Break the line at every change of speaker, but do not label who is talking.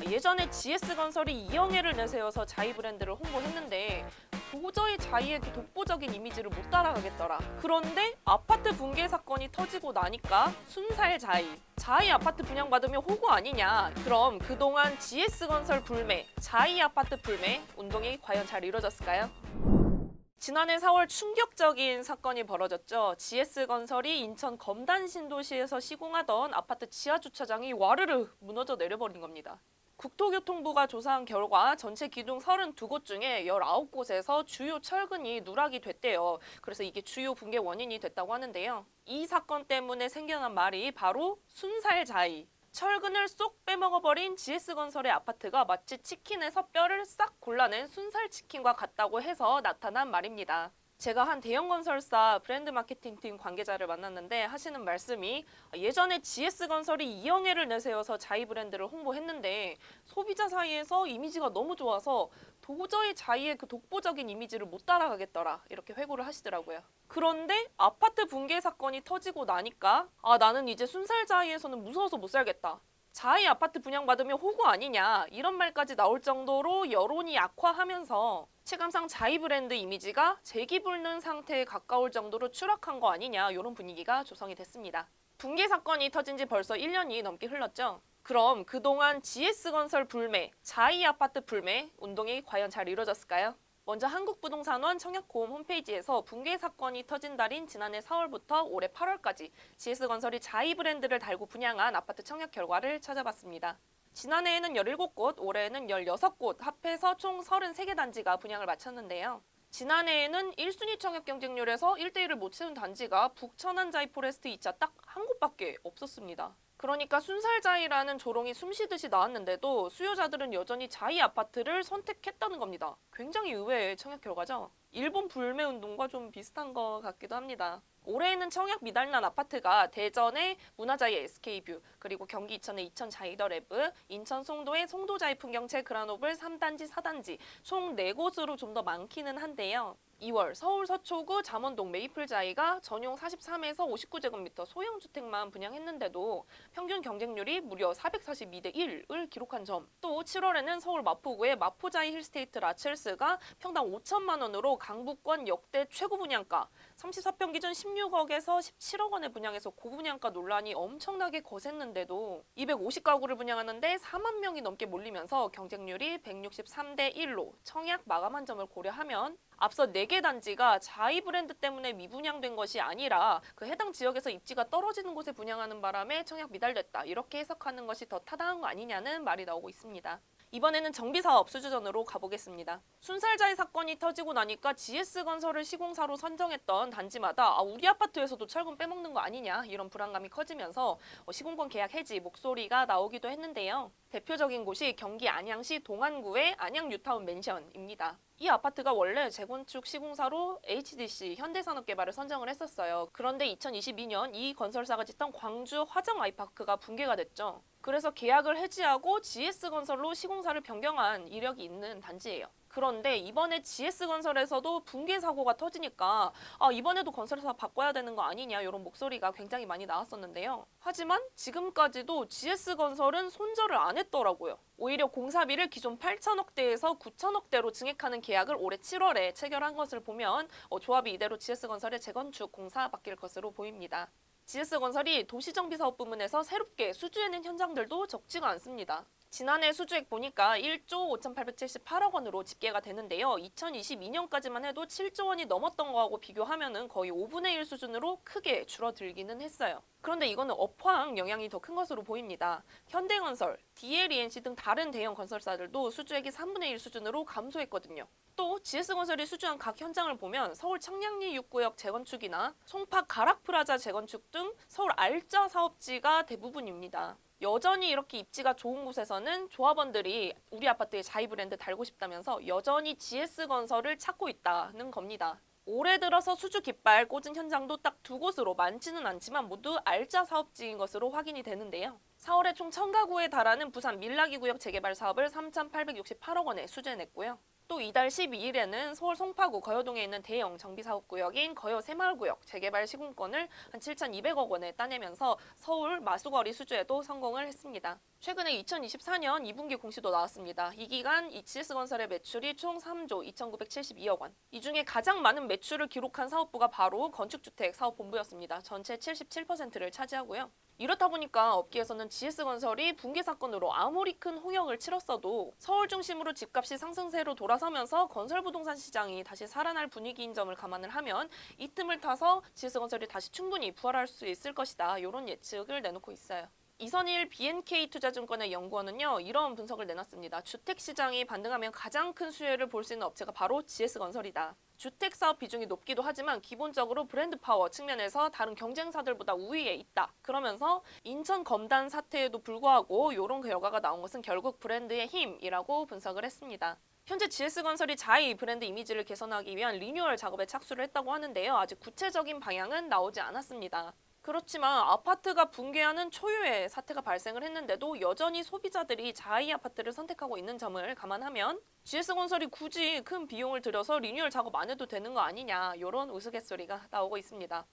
예전에 GS건설이 이영애를 내세워서 자이 브랜드를 홍보했는데 도저히 자이의 그 독보적인 이미지를 못 따라가겠더라. 그런데 아파트 붕괴 사건이 터지고 나니까 순살 자이 아파트 분양받으면 호구 아니냐. 그럼 그동안 GS건설 불매, 자이 아파트 불매 운동이 과연 잘 이루어졌을까요? 지난해 4월 충격적인 사건이 벌어졌죠. GS건설이 인천 검단 신도시에서 시공하던 아파트 지하주차장이 와르르 무너져 내려버린 겁니다. 국토교통부가 조사한 결과 전체 기둥 32곳 중에 19곳에서 주요 철근이 누락이 됐대요. 그래서 이게 주요 붕괴 원인이 됐다고 하는데요. 이 사건 때문에 생겨난 말이 바로 순살자이. 철근을 쏙 빼먹어버린 GS건설의 아파트가 마치 치킨에서 뼈를 싹 골라낸 순살치킨과 같다고 해서 나타난 말입니다. 제가 한 대형 건설사 브랜드 마케팅팀 관계자를 만났는데 하시는 말씀이 예전에 GS건설이 이영애를 내세워서 자이 브랜드를 홍보했는데 소비자 사이에서 이미지가 너무 좋아서 도저히 자이의 그 독보적인 이미지를 못 따라가겠더라 이렇게 회고를 하시더라고요. 그런데 아파트 붕괴 사건이 터지고 나니까 나는 이제 순살자이에서는 무서워서 못 살겠다. 자이 아파트 분양받으면 호구 아니냐 이런 말까지 나올 정도로 여론이 악화하면서 체감상 자이 브랜드 이미지가 재기불능 상태에 가까울 정도로 추락한 거 아니냐 이런 분위기가 조성이 됐습니다. 붕괴 사건이 터진 지 벌써 1년이 넘게 흘렀죠. 그럼 그동안 GS건설 불매, 자이 아파트 불매 운동이 과연 잘 이루어졌을까요? 먼저 한국부동산원 청약고움 홈페이지에서 붕괴 사건이 터진 달인 지난해 4월부터 올해 8월까지 GS건설이 자이 브랜드를 달고 분양한 아파트 청약 결과를 찾아봤습니다. 지난해에는 17곳, 올해에는 16곳 합해서 총 33개 단지가 분양을 마쳤는데요. 지난해에는 1순위 청약 경쟁률에서 1대1을 못 채운 단지가 북천안 자이포레스트 2차 딱 한 곳밖에 없었습니다. 그러니까 순살자이라는 조롱이 숨쉬듯이 나왔는데도 수요자들은 여전히 자이 아파트를 선택했다는 겁니다. 굉장히 의외의 청약 결과죠. 일본 불매 운동과 좀 비슷한 것 같기도 합니다. 올해에는 청약 미달난 아파트가 대전의 문화자이 SK뷰, 그리고 경기 이천의 이천 자이더랩브, 인천 송도의 송도자이 풍경채 그라노블 3단지, 4단지 총 4곳으로 좀 더 많기는 한데요. 2월 서울 서초구 잠원동 메이플자이가 전용 43에서 59제곱미터 소형주택만 분양했는데도 평균 경쟁률이 무려 442대 1을 기록한 점. 또 7월에는 서울 마포구의 마포자이 힐스테이트 라첼스가 평당 5천만 원으로 강북권 역대 최고 분양가, 34평 기준 16억에서 17억 원에 분양해서 고분양가 논란이 엄청나게 거셌는데도 250가구를 분양하는데 4만 명이 넘게 몰리면서 경쟁률이 163대 1로 청약 마감한 점을 고려하면 앞서 4개 단지가 자이 브랜드 때문에 미분양된 것이 아니라 그 해당 지역에서 입지가 떨어지는 곳에 분양하는 바람에 청약 미달됐다. 이렇게 해석하는 것이 더 타당한 거 아니냐는 말이 나오고 있습니다. 이번에는 정비사업 수주전으로 가보겠습니다. 순살자이 사건이 터지고 나니까 GS건설을 시공사로 선정했던 단지마다 우리 아파트에서도 철근 빼먹는 거 아니냐 이런 불안감이 커지면서 시공권 계약 해지 목소리가 나오기도 했는데요. 대표적인 곳이 경기 안양시 동안구의 안양 뉴타운 맨션입니다. 이 아파트가 원래 재건축 시공사로 HDC 현대산업개발을 선정을 했었어요. 그런데 2022년 이 건설사가 짓던 광주 화정 아이파크가 붕괴가 됐죠. 그래서 계약을 해지하고 GS건설로 시공사를 변경한 이력이 있는 단지예요. 그런데 이번에 GS건설에서도 붕괴 사고가 터지니까 이번에도 건설사 바꿔야 되는 거 아니냐 이런 목소리가 굉장히 많이 나왔었는데요. 하지만 지금까지도 GS건설은 손절을 안 했더라고요. 오히려 공사비를 기존 8천억대에서 9천억대로 증액하는 계약을 올해 7월에 체결한 것을 보면 조합이 이대로 GS건설의 재건축 공사 맡길 것으로 보입니다. GS건설이 도시정비사업 부문에서 새롭게 수주해낸 현장들도 적지가 않습니다. 지난해 수주액 보니까 1조 5,878억 원으로 집계가 되는데요. 2022년까지만 해도 7조 원이 넘었던 거하고 비교하면 거의 5분의 1 수준으로 크게 줄어들기는 했어요. 그런데 이거는 업황 영향이 더 큰 것으로 보입니다. 현대건설, DLENC 등 다른 대형 건설사들도 수주액이 3분의 1 수준으로 감소했거든요. 또 GS건설이 수주한 각 현장을 보면 서울 청량리 6구역 재건축이나 송파 가락프라자 재건축 등 서울 알짜 사업지가 대부분입니다. 여전히 이렇게 입지가 좋은 곳에서는 조합원들이 우리 아파트에 자이 브랜드 달고 싶다면서 여전히 GS건설을 찾고 있다는 겁니다. 올해 들어서 수주 깃발 꽂은 현장도 딱 2곳으로 많지는 않지만 모두 알짜 사업지인 것으로 확인이 되는데요. 4월에 총 1000가구에 달하는 부산 밀라기 구역 재개발 사업을 3,868억 원에 수주해냈고요. 또 이달 12일에는 서울 송파구 거여동에 있는 대형 정비사업구역인 거여 새마을구역 재개발 시공권을 한 7,200억 원에 따내면서 서울 마수거리 수주에도 성공을 했습니다. 최근에 2024년 2분기 공시도 나왔습니다. 이 기간 이 GS건설의 매출이 총 3조 2,972억 원. 이 중에 가장 많은 매출을 기록한 사업부가 바로 건축주택 사업본부였습니다. 전체 77%를 차지하고요. 이렇다 보니까 업계에서는 GS건설이 붕괴 사건으로 아무리 큰 홍역을 치렀어도 서울 중심으로 집값이 상승세로 돌아서면서 건설부동산 시장이 다시 살아날 분위기인 점을 감안을 하면 이 틈을 타서 GS건설이 다시 충분히 부활할 수 있을 것이다. 이런 예측을 내놓고 있어요. 이선일 BNK 투자증권의 연구원은요, 이런 분석을 내놨습니다. 주택시장이 반등하면 가장 큰 수혜를 볼 수 있는 업체가 바로 GS건설이다. 주택사업 비중이 높기도 하지만 기본적으로 브랜드 파워 측면에서 다른 경쟁사들보다 우위에 있다. 그러면서 인천 검단 사태에도 불구하고 이런 결과가 나온 것은 결국 브랜드의 힘이라고 분석을 했습니다. 현재 GS건설이 자이 브랜드 이미지를 개선하기 위한 리뉴얼 작업에 착수를 했다고 하는데요. 아직 구체적인 방향은 나오지 않았습니다. 그렇지만 아파트가 붕괴하는 초유의 사태가 발생을 했는데도 여전히 소비자들이 자이 아파트를 선택하고 있는 점을 감안하면 GS건설이 굳이 큰 비용을 들여서 리뉴얼 작업 안 해도 되는 거 아니냐 이런 우스갯소리가 나오고 있습니다.